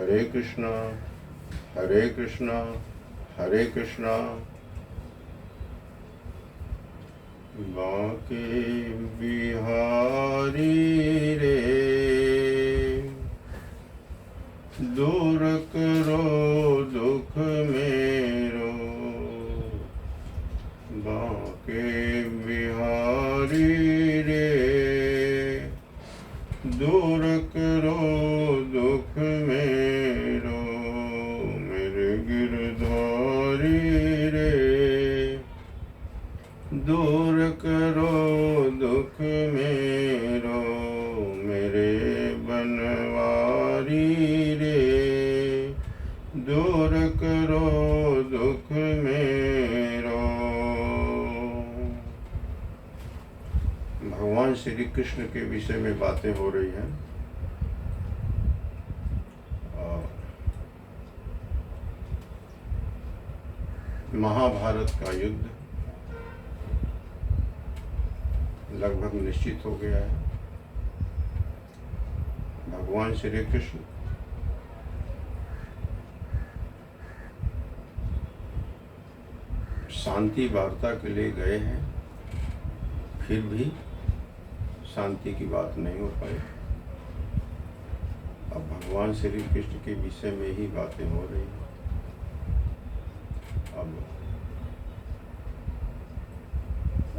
हरे कृष्णा हरे कृष्णा हरे कृष्णा। बांके बिहारी रे दूर करो दुख मेरो। बांके बिहारी रे दूर करो दुख मेरो। मेरे गिरधारी रे दूर करो दुख मेरो। मेरे बनवारी रे दूर करो दुख मेरो। भगवान श्री कृष्ण के विषय में बातें हो रही हैं। महाभारत का युद्ध लगभग निश्चित हो गया है। भगवान श्री कृष्ण शांति वार्ता के लिए गए हैं, फिर भी शांति की बात नहीं हो पाई। अब भगवान श्री कृष्ण के विषय में ही बातें हो रही हैं। अब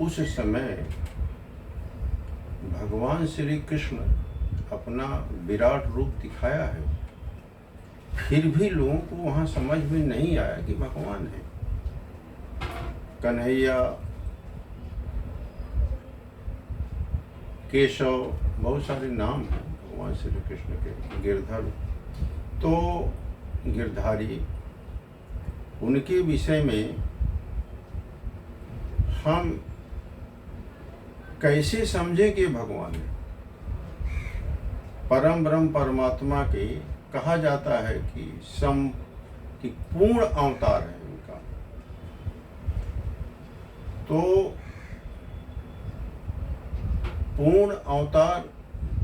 उस समय भगवान श्री कृष्ण अपना विराट रूप दिखाया है, फिर भी लोगों को वहाँ समझ में नहीं आया कि भगवान है। कन्हैया, केशव, बहुत सारे नाम हैं भगवान श्री कृष्ण के। गिरधर, तो गिरधारी, उनके विषय में हम कैसे समझे कि भगवान है। परम ब्रह्म परमात्मा के कहा जाता है कि पूर्ण अवतार है उनका। तो पूर्ण अवतार,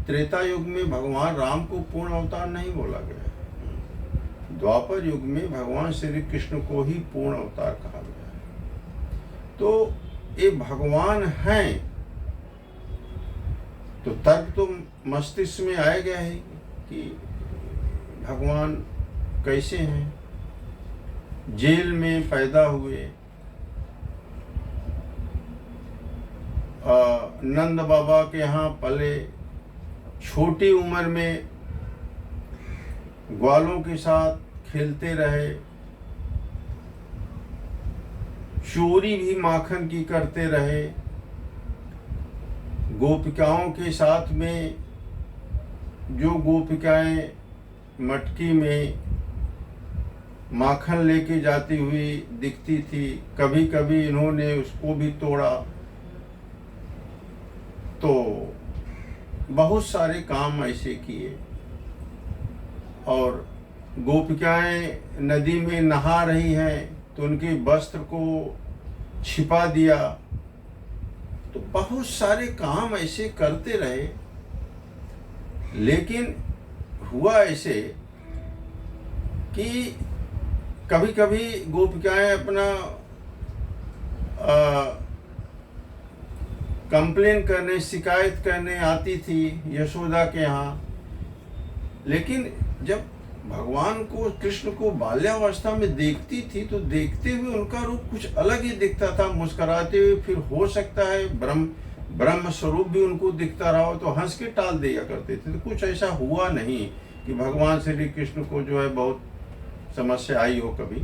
त्रेता युग में भगवान राम को पूर्ण अवतार नहीं बोला गया है। द्वापर युग में भगवान श्री कृष्ण को ही पूर्ण अवतार कहा गया है। तो ये भगवान हैं, तो तर्क तो मस्तिष्क में आएगा है कि भगवान कैसे हैं। जेल में पैदा हुए, नंद बाबा के यहाँ पले, छोटी उम्र में ग्वालों के साथ खेलते रहे, चोरी भी माखन की करते रहे, गोपिकाओं के साथ में जो गोपिकाएं मटकी में माखन लेके जाती हुई दिखती थी, कभी कभी इन्होंने उसको भी तोड़ा। तो बहुत सारे काम ऐसे किए। और गोपिकाएं नदी में नहा रही हैं तो उनके वस्त्र को छिपा दिया। तो बहुत सारे काम ऐसे करते रहे, लेकिन हुआ ऐसे कि कभी कभी गोपिकाएं अपना कंप्लेन करने, शिकायत करने आती थी यशोदा के यहाँ। लेकिन जब भगवान को, कृष्ण को बाल्यावस्था में देखती थी तो देखते हुए उनका रूप कुछ अलग ही दिखता था, मुस्कुराते हुए। फिर हो सकता है ब्रह्म स्वरूप भी उनको दिखता रहा हो, तो हंस के टाल दिया करते थे। तो कुछ ऐसा हुआ नहीं कि भगवान श्री कृष्ण को जो है बहुत समस्या आई हो कभी।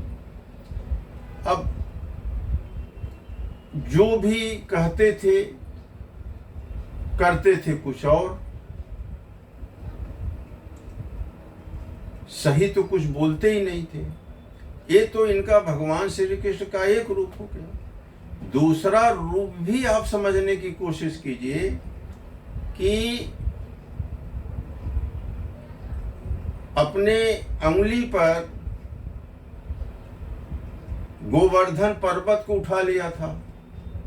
अब जो भी कहते थे करते थे कुछ और, सही तो कुछ बोलते ही नहीं थे। ये तो इनका भगवान श्री कृष्ण का एक रूप हो गया। दूसरा रूप भी आप समझने की कोशिश कीजिए कि अपने अंगुली पर गोवर्धन पर्वत को उठा लिया था,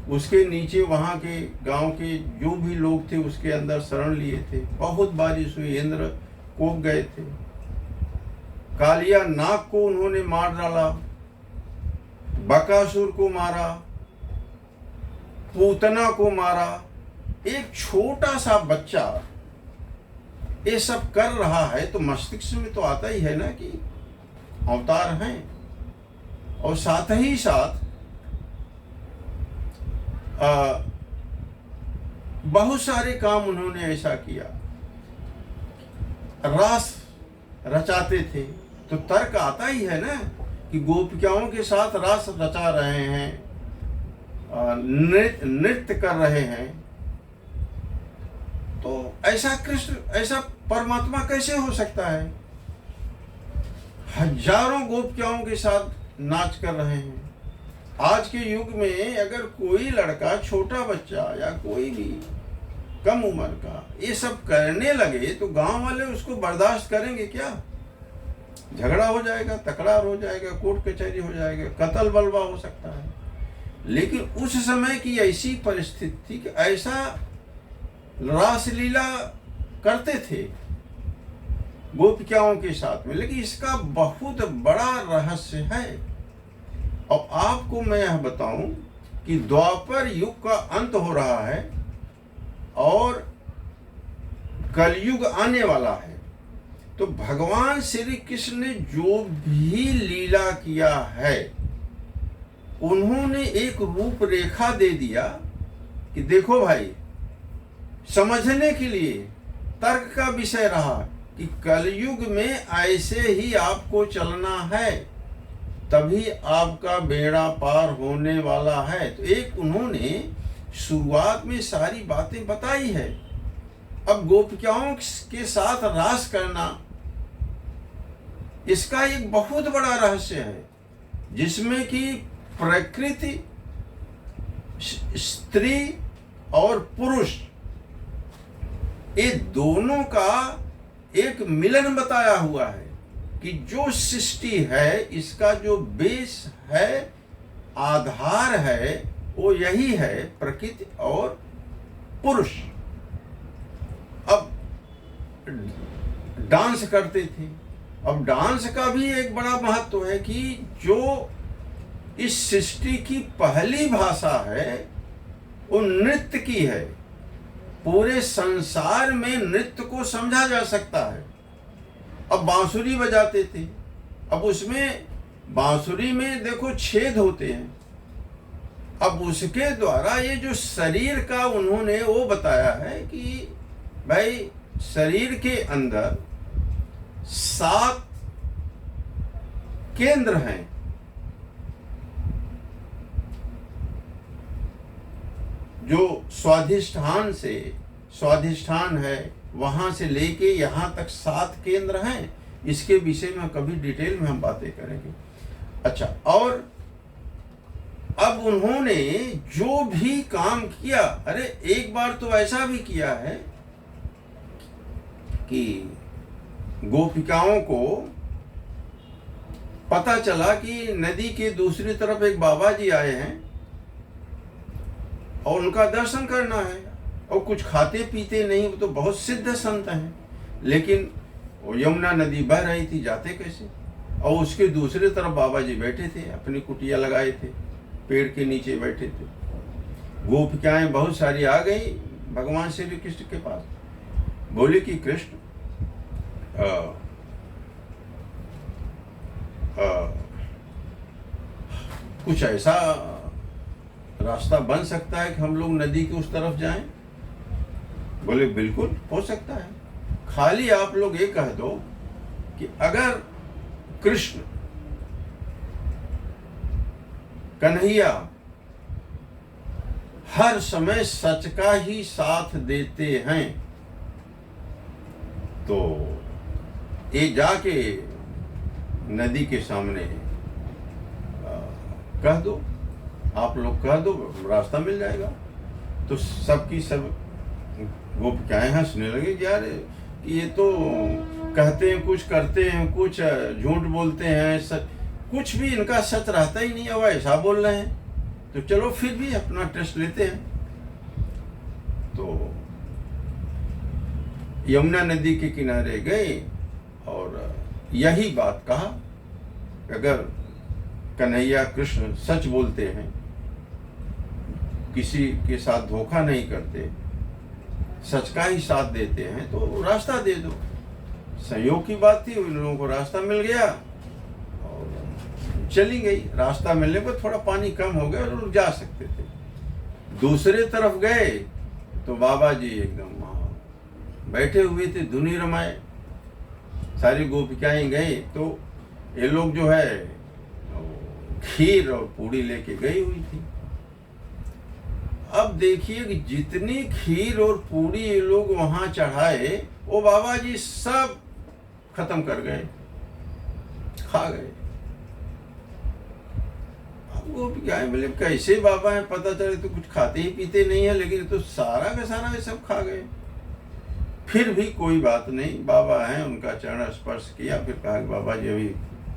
उसके नीचे वहां के गांव के जो भी लोग थे उसके अंदर शरण लिए थे। बहुत बारिश हुई, इंद्र कोप गए थे। कालिया नाग को उन्होंने मार डाला, बकासुर को मारा, पूतना को मारा। एक छोटा सा बच्चा ये सब कर रहा है तो मस्तिष्क में तो आता ही है ना कि अवतार हैं। और साथ ही साथ बहुत सारे काम उन्होंने ऐसा किया। रास रचाते थे तो तर्क आता ही है ना कि गोपिकाओं के साथ रास रचा रहे हैं, नृत्य कर रहे हैं, तो ऐसा कृष्ण, ऐसा परमात्मा कैसे हो सकता है? हजारों गोपिकाओं के साथ नाच कर रहे हैं। आज के युग में अगर कोई लड़का, छोटा बच्चा या कोई भी कम उम्र का ये सब करने लगे तो गांव वाले उसको बर्दाश्त करेंगे क्या? झगड़ा हो जाएगा, तकरार हो जाएगा, कोर्ट कचहरी हो जाएगा, कत्ल बलवा हो सकता है। लेकिन उस समय की ऐसी परिस्थिति थी कि ऐसा रासलीला करते थे गोपिकाओं के साथ में। लेकिन इसका बहुत बड़ा रहस्य है। और आपको मैं यह बताऊं कि द्वापर युग का अंत हो रहा है और कलयुग आने वाला है। तो भगवान श्री कृष्ण ने जो भी लीला किया है उन्होंने एक रूपरेखा दे दिया कि देखो भाई, समझने के लिए तर्क का विषय रहा कि कलयुग में ऐसे ही आपको चलना है, तभी आपका बेड़ा पार होने वाला है। तो एक उन्होंने शुरुआत में सारी बातें बताई है। अब गोपिकाओं के साथ रास करना, इसका एक बहुत बड़ा रहस्य है, जिसमें कि प्रकृति, स्त्री और पुरुष, ये दोनों का एक मिलन बताया हुआ है कि जो सृष्टि है, इसका जो बेस है, आधार है, वो यही है, प्रकृति और पुरुष। अब डांस करते थे। अब डांस का भी एक बड़ा महत्व है कि जो इस सृष्टि की पहली भाषा है वो नृत्य की है। पूरे संसार में नृत्य को समझा जा सकता है। अब बांसुरी बजाते थे, अब उसमें बांसुरी में देखो छेद होते हैं। अब उसके द्वारा ये जो शरीर का उन्होंने वो बताया है कि भाई शरीर के अंदर 7 केंद्र हैं। जो स्वाधिष्ठान है, वहां से लेके यहाँ तक 7 केंद्र हैं। इसके विषय में कभी डिटेल में हम बातें करेंगे। अच्छा, और अब उन्होंने जो भी काम किया, अरे एक बार तो ऐसा भी किया है कि गोपिकाओं को पता चला कि नदी के दूसरी तरफ एक बाबा जी आए हैं और उनका दर्शन करना है, और कुछ खाते पीते नहीं, वो तो बहुत सिद्ध संत हैं। लेकिन वो यमुना नदी बह रही थी, जाते कैसे? और उसके दूसरी तरफ बाबा जी बैठे थे, अपनी कुटिया लगाए थे, पेड़ के नीचे बैठे थे। गोपिकाएं बहुत सारी आ गई भगवान श्री कृष्ण के पास, बोले कि कृष्ण कुछ ऐसा रास्ता बन सकता है कि हम लोग नदी के उस तरफ जाएं? बोले बिल्कुल हो सकता है, खाली आप लोग ये कह दो कि अगर कृष्ण कन्हैया हर समय सच का ही साथ देते हैं तो ये जाके नदी के सामने कह दो, आप लोग कह दो, रास्ता मिल जाएगा। तो सबकी सब गोपिकाएं हंसने लगे कि यार ये तो कहते हैं कुछ, करते हैं कुछ, झूठ बोलते हैं, कुछ भी इनका सच रहता ही नहीं है, वो ऐसा बोल रहे हैं। तो चलो फिर भी अपना टेस्ट लेते हैं। तो यमुना नदी के किनारे गए और यही बात कहा, अगर कन्हैया कृष्ण सच बोलते हैं, किसी के साथ धोखा नहीं करते, सच का ही साथ देते हैं, तो रास्ता दे दो। संयोग की बात थी, उन लोगों को रास्ता मिल गया और चली गई। रास्ता मिलने पर थोड़ा पानी कम हो गया और लोग जा सकते थे। दूसरे तरफ गए तो बाबा जी एकदम वहाँ बैठे हुए थे, धुनी रमाए। सारी गोपिकाएं गई तो ये लोग जो है खीर और पूड़ी लेके गई हुई थी। अब देखिए कि जितनी खीर और पूड़ी ये लोग वहां चढ़ाए, वो बाबा जी सब खत्म कर गए, खा गए। अब वो क्या है, मतलब कैसे बाबा है, पता चले तो कुछ खाते ही पीते नहीं है, लेकिन तो सारा का सारा ये सब खा गए। फिर भी कोई बात नहीं, बाबा हैं, उनका चरण स्पर्श किया, फिर कहा कि बाबा जी अभी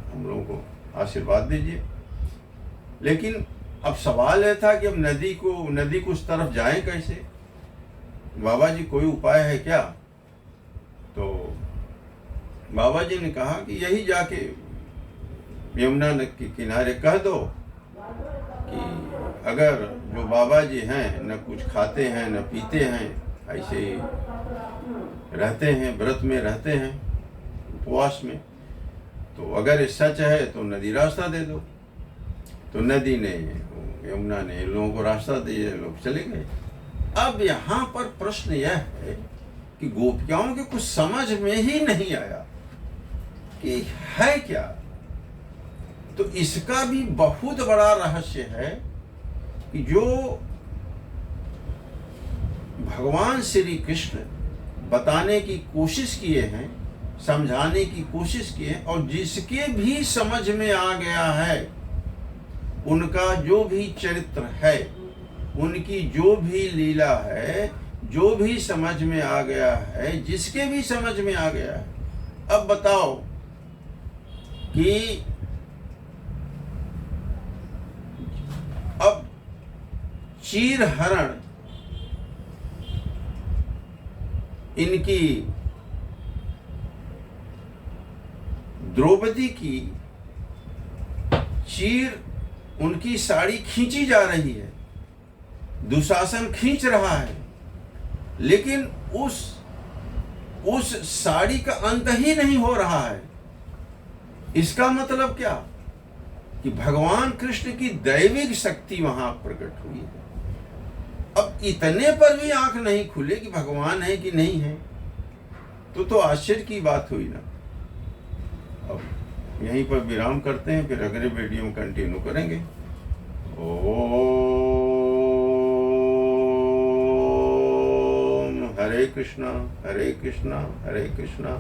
हम लोगों को आशीर्वाद दीजिए। लेकिन अब सवाल यह था कि अब नदी को उस तरफ जाएं कैसे? बाबा जी कोई उपाय है क्या? तो बाबा जी ने कहा कि यही जाके यमुना के किनारे कह दो कि अगर जो बाबा जी हैं न कुछ खाते हैं न पीते हैं, ऐसे रहते हैं, व्रत में रहते हैं, उपवास में, तो अगर ये सच है तो नदी रास्ता दे दो। तो नदी ने, यमुना ने लोगों को रास्ता दिया, लोग चले गए। अब यहाँ पर प्रश्न यह है कि गोपिकाओं के कुछ समझ में ही नहीं आया कि है क्या। तो इसका भी बहुत बड़ा रहस्य है कि जो भगवान श्री कृष्ण बताने की कोशिश किए हैं, समझाने की कोशिश किए हैं, और जिसके भी समझ में आ गया है, उनका जो भी चरित्र है, उनकी जो भी लीला है, जो भी समझ में आ गया है, जिसके भी समझ में आ गया है। अब बताओ कि अब चीर हरण इनकी द्रौपदी की चीर उनकी साड़ी खींची जा रही है, दुशासन खींच रहा है, लेकिन उस साड़ी का अंत ही नहीं हो रहा है। इसका मतलब क्या? कि भगवान कृष्ण की दैविक शक्ति वहां प्रकट हुई है। अब इतने पर भी आंख नहीं खुले कि भगवान है कि नहीं है, तो आश्चर्य की बात हुई ना। अब यहीं पर विराम करते हैं, फिर अगले वीडियो में कंटिन्यू करेंगे। ओम हरे कृष्णा हरे कृष्णा हरे कृष्णा।